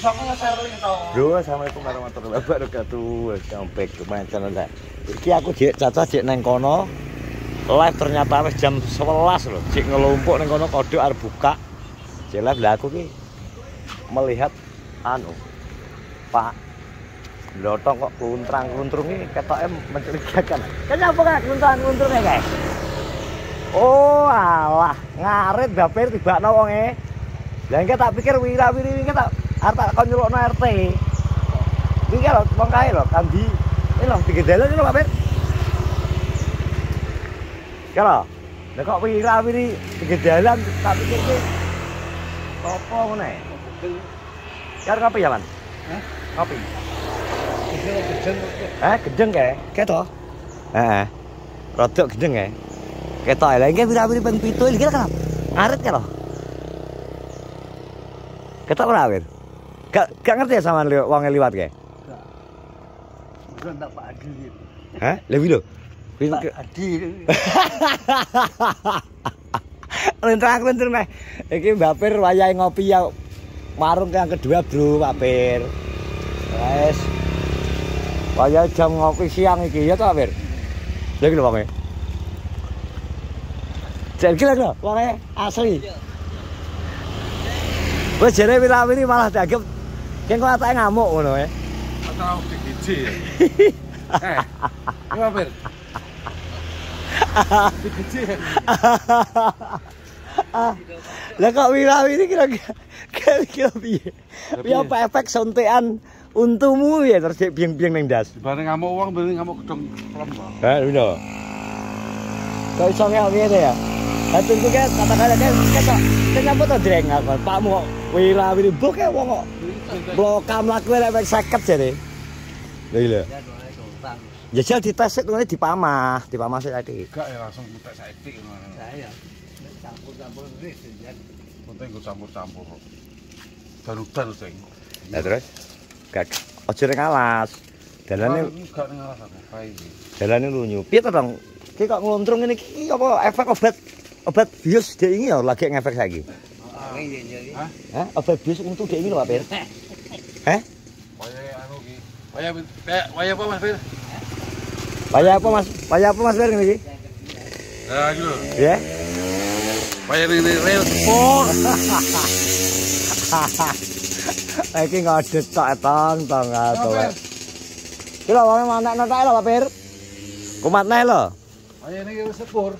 Bro, assalamualaikum warahmatullahi wabarakatuh. Sampai ke channel saya. Iki aku jek caca jek neng kono. Live ternyata wis jam 11 loh. Jek ngelumpuk neng kono kodok arep buka. Jek live lah aku ki melihat Pak Blotong kok kuntrang-kuntrung ini ketoke mencurigakan. Kenapa kan kuntrang-kuntrungnya, guys? Oh, alah, ngarit baper tibakno wonge. Lah engke tak pikir wira-wiri iki tak arep kon nyelukno RT. Iki lho wong kae lho, Kandi. Iki lho digendelan lho, Pak Pir. Kalau nek kok wira-wiri digendelan tak pikir iki apa ngene? Karo kopi ya, Man? Hah? Kopi. Gedeng kae. Ketok. Heeh. Rodok gedeng kae. Ketok lha iki wira-wiri ping 7 iki kan. Ngarit ka lho. Ketok ora, Wir? Gak ngerti ya sama wong liwat kae? Gak. Bukan tak Pak Adi gitu. Hah? Lebih lho. Pak Adi. Rentrang-rentrang meh. Iki Mbak Pir wayahe ngopi ya warung yang kedua, Bro, Pak Pir. Wes. Wayahe jam ngopi siang iki ya to, Pak Pir? Lha iki lho wonge. Jadi lho wonge asli. Wes jare wira-wiri malah dianggap keng kok atake ngamuk ngono ya. Atau digiji. Apa Pir? Digiji. Lah kok wira-wiri kira-kira piye? Piye apa efek suntikan untumu ya terus biang-biang ning ndas. Dibanding ngamuk wong mending ngamuk gedung klem. Lho. Kok iso ngene ya? Hatungku kan kata-kata kan kenapa to dreng aku Pakmu kok wira-wiri mbok kae wong kok blokam laku lek 50 jare. Lha iya. Jajal dites ngene dipamah sik saiki. Enggak ya langsung mutek saiki ngono. Lah iya. Campur-campur wis ya. Penting go campur-campur. Darudan sing. Lah terus gak aja ning alas. Dalane gak ning alas aku kae iki. Dalane lunyu. Piye to, Dong? Ki kok ngluntrung ngene iki apa efek obat bius dek ini ya lagi ngefek saiki. Hah? Obat bius untuk dek ini lho, Pak Pir. Heh? Waya anu ki. Waya apa Mas Pir? Waya apa Mas Pir ngene iki? Lah iki lho. Ya. Waya ini rel sepur. Iki ngadeg tok tong ato. Ki lho wong manekno tok lho, Pak Pir. Kumatne lho. Waya ini sepur.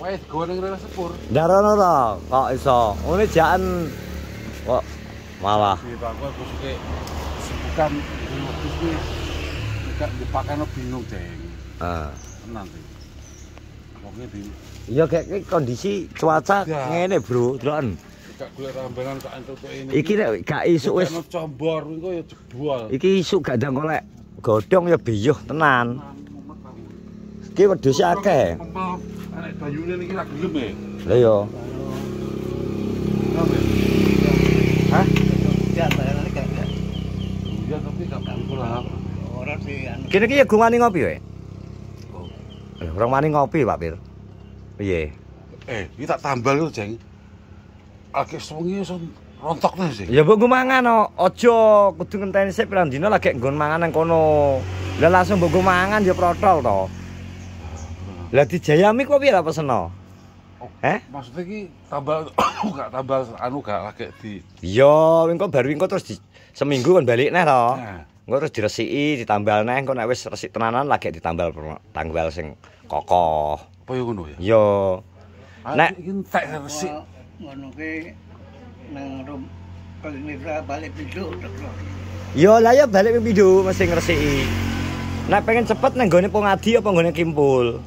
Wes goreng rela sepur. Ndarono to, kok iso. Ngene jaken kok malah. Aku suke bukan terus kuwi enggak dipakano bingung, Deng. Tenan iki. Wonge bingung. Iya kayak kondisi cuaca ngene, Bro, deloken. Gak golek rambangan kok entuk ini. Iki nek gak isuk wis combor engko ya jebol. Iki isuk gak ndang golek godhong ya biyuh tenan. Iki wedhus akeh. Nek bayune niki lak gelem e. Lah iya. Hah? Ya bayarane gak. Iya tapi gak pulang. Ora sih anu. Kene iki ya gumani ngopi wae. Oh. Ora mani ngopi, Pak Pir. Piye? Iki tak tambal lho, Jeng. Aki sewengi iso rontokne sih. Ya mbok mangan aja kudu ngenteni sik pirang dina lagi nggon mangan nang kono. Lah langsung mbok mangan ya protol to. Lah dijayami kok piye lah peseno? Maksudnya iki tambal gak tambal anu gak lagi di. Iya, engko bar engko terus seminggu kan balik neh to. Engko terus diresiki, ditambal neh engko nek wis resik tenanan lagi ditambal tanggal sing kokoh. Apa yo ngono ya? Iya. Nek iki entek resik. Ngono ki nang rum kalau balik pindho. Yo lah ya balik ping pindho mesti ngresiki. Nek pengen cepet nang gone Pongadi apa nggone Kimpul.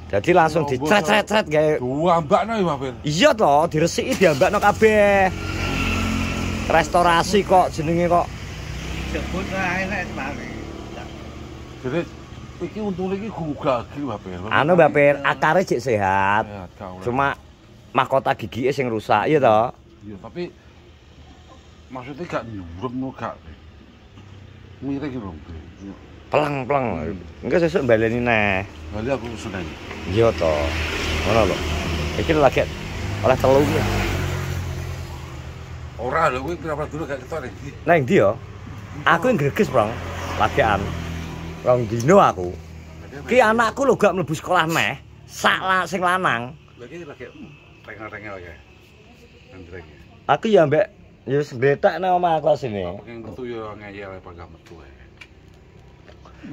Jadi langsung dicret-cret gawe. Diambakno ya, Pak Pir. Iya to, diresiki diambakno kabeh. Restorasi kok jenenge kok. Jebut ae nek mari. Jadi iki untune iki gugagi, Pak Pir. Anu, Mbak Pir, akare jek sehat. Cuma mahkota gigike sing rusak, iya to? Iya, tapi maksudnya gak nyurem gak. Miring lho. Pleng. Engko sesuk baleni neh. Bali aku seneng. Iya to. Ngono lho. Iki lagi oleh telu iki. Ora lho kuwi pira-pira dulu gak ketok iki. Nang ndi yo? Aku yang greges, Bro. Lagian. Rong dino aku. Ki anakku lho gak mlebu sekolah neh. Sing lanang. Lagi tengel-tengel ya. Andrek. Aku ya mbek ya mbletak nang omah kelas ini. Pengen metu yo ngeyel apa gak metu ae.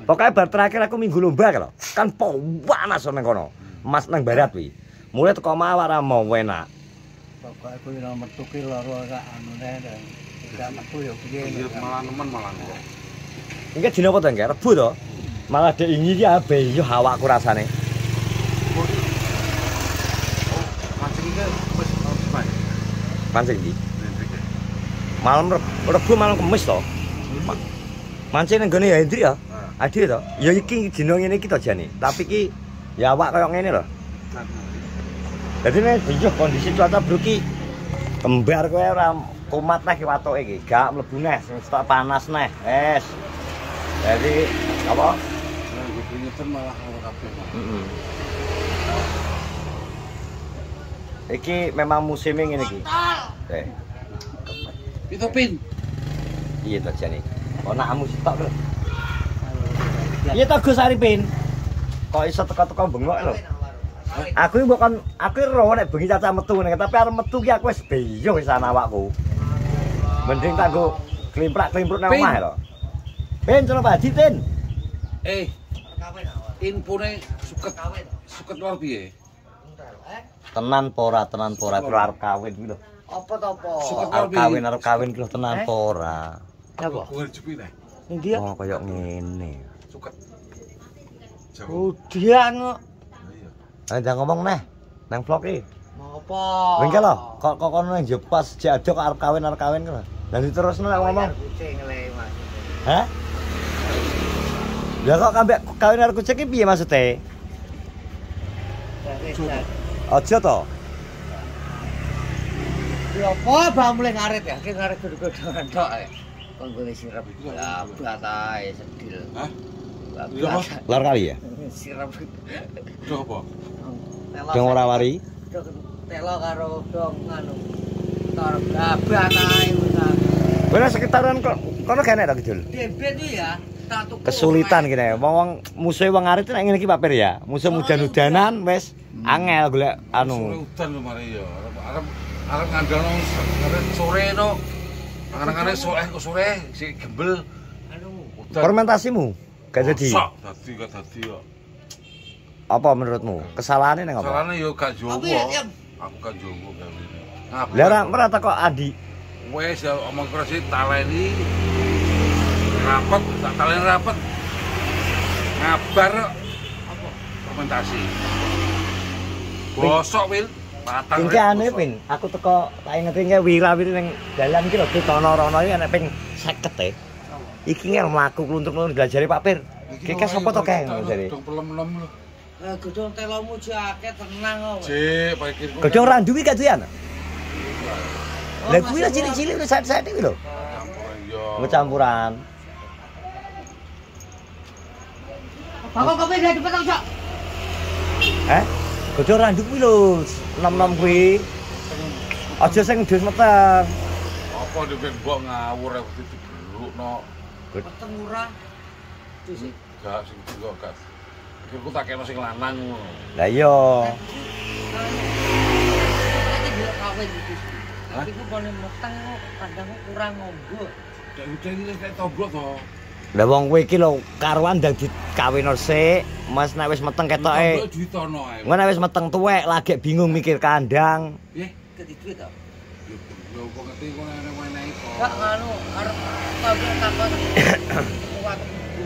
Pokoknya bar terakhir aku minggu lomba lho. Kan panas nang kono. Mas nang barat wi. Mulai teko omah ora mau enak. Pokoknya aku yang metu ki loro gak anu deh dan gak metu ya piye. Iya malah nemen malah kok. Iki dina apa to, Ngger? Rebu to? Malah dek ingi iki abe yo awakku rasane. Mancing iki wis gimana? Mancing iki. Malam Rebu malam Kamis to. Mancing nang gone ya Hendri ya. Ade to. Ya iki dina ngene iki to jane. Tapi iki ya awak koyo ngene lho. Jadi nih, bingung kondisi cuaca bruki kembar kowe ora kumat neh ki watoke iki, gak mlebu neh, sing stok panas neh. Wes. Jadi apa? Nah, ngeten malah ora kabeh. Heeh. Iki memang musimnya ngene iki. Itu pin. Iya to jane. Ana amu stok lho. Iya to Gus Arifin. Kok iso teko-teko bengok lho. Aku mbok kon aku ro nek bengi caca metu nek tapi arep metu ki aku wis beyo wis ana awakku. Mending tak go klimprak-klimpruk nang omah lho. Ben coba Pak Tin. Infone suket luar piye? Tenan pora kuwi arep kawin kuwi lho. Apa to apa? Arep kawin ki lho tenan pora. Apa? Kuwi jepi ta. Ning dia. Oh koyo ngene. Suket. Udian kok. Jangan ngomong neh nang vlog iki. Apa? Wengke lho, kok kono nang yo pas jek ado kok arep kawin ki lho. Lah diterusno nek ngomong. Kucing le Mas. Hah? Ya kok kambek kawin arep kucing ki piye maksude? Aja to. Ya apa bang mulai ngarit ya? Ki ngarit kudu-kudu tok ae. Kon golek sirep. Ya batae sedil. Hah? Lor kali ya? Sirep. Duh apa? Dong ora wari. Telo karo dong anu. Tor batae wis. Wena sekitaran kok kono gak enak to Kidul. Debet itu ya. Kesulitan kene. Wong musuhe wong ngarit nek ngene iki Pak Pir ya. Musuh udan-udanan wis angel golek anu. Udan lho mari ya. Arep ngandalno sore to. Kadang-kadang sore si gembel. Anu Fermentasimu gak jadi. Gak dadi kok. Apa menurutmu? Kesalahannya nang apa? Salahnya yo gak jowo. Aku gak jowo gawene. Lah ora tak kok Adi. Wes ya omong keras iki taleni rapet, tak taleni rapet. Ngabar apa? Fermentasi. Bosok Wil. Patang. Iki ane Pin, aku teko tak inget-inget wirawiri ning dalan iki lho Tono-rono iki ana ping 50 e. Iki nge mlaku kluntuk-kluntuk diajari Pak Pir. Iki sapa to keng jare? Gedung pelem-pelem lho. gedung telomu jake tenang kok. Cek, pakai kiri. Gedung randu iki gak doyan. Lah kuwi lah cilik-cilik wis saat-saat iki lho. Campuran yo. Campuran. Bakal kopi gak cepet kok. Gedung randu kuwi lho, nom-nom kuwi. Aja sing dus meteng. Apa dhewe mbok ngawur aku digerukno. Meteng murah. Gak sing kok gak. Aku tak kena sing lanang ngono. Lah iya. Kawin iki. Tapi ku kone meteng kadang kurang ngombo. Dak udan iki nek tombok to. Lah wong kowe iki lho karuan dadi kawin resik, Mas nek wis meteng ketoke. Tombok duitono ae. Ngono nek wis meteng tuwek lagi bingung mikir kandang. Nggih, Dadi duit to. yo kok ngerti kok enek-enek to. Gak nganu arep tabrak takon. Kuat.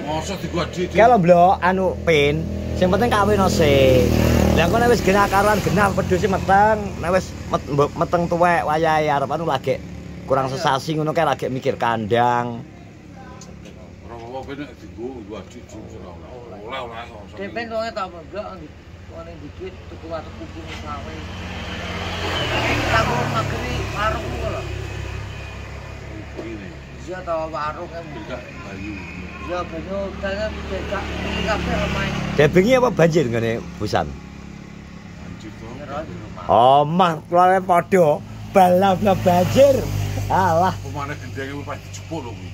Mosok digwadhi. Kalau blok anu Pin, sing penting kawin resik. Lah kok nek wis genah karuan genah pedhus meteng, nek wis meteng tuwek wayahe arep anu lagi kurang sesasi ngono kae lagi mikir kandang. Ora apa nek digo wadhi ora. Depen wonge tak mbok ngene dikit tuku watu kuping sawe. Aku mageri warung lho. Ini. Iya ta warung kan Gak bayu. ya banyu dalem becak iki kabeh omahe. Debengi apa banjir ngene Busan? Anjir to. Oh, mah keluarnya padha balap banjir. Alah, Pemane gendenge wis pas dijebol lho kuwi.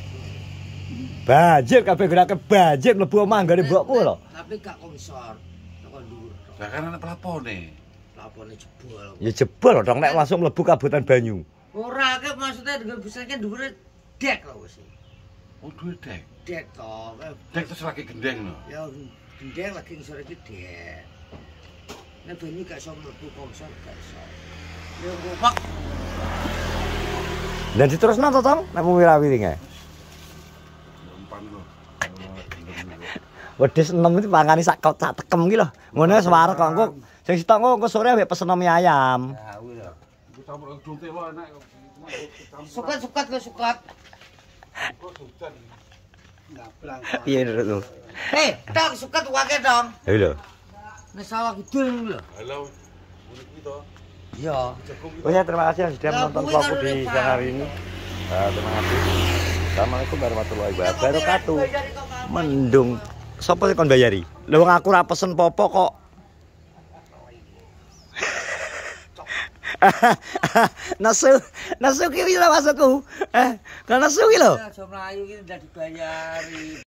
banjir kabeh gerake banjir mlebu manggane mbokku lho. Tapi gak konsor. Tekan dhuwur. Lah kan ana pelapone. Lapone jebol. Ya jebol dong nek langsung mlebu kabupaten Banyu. Ora ke maksudnya dengan busanya dhuwure dek lho wis. Oh, duwe dek. Dek to. Dek terus lagi gendeng lho. Ya gendeng lagi ngisor iki dek. Nek Banyu gak iso mlebu konsor gak iso. Ya gopak. Dan diterusno to, Tong? Nek wira-wiringe. Umpan lho. Wedhus 6 iki pangani sak tekem iki lho. Ngono wis wareg kok engko sing sitok engko sore ambek pesen mie ayam. Ya kuwi lho. Iku campur dunte wae enak. Sukat lho sukat. Piye lho. Dong sukat wake dong. Ayo lho. Nek sawah kidul lho. Halo. Kuwi to. Iya. Oh ya, terima kasih yang sudah menonton vlogku di siang hari ini. Terima kasih. Assalamualaikum warahmatullahi wabarakatuh. Mendung. Sopo sing kon bayari? Lha wong aku ora pesen popo kok. Nasu ki lho maksudku. Kan nasu ki lho. Aja mlayu iki ndak dibayari.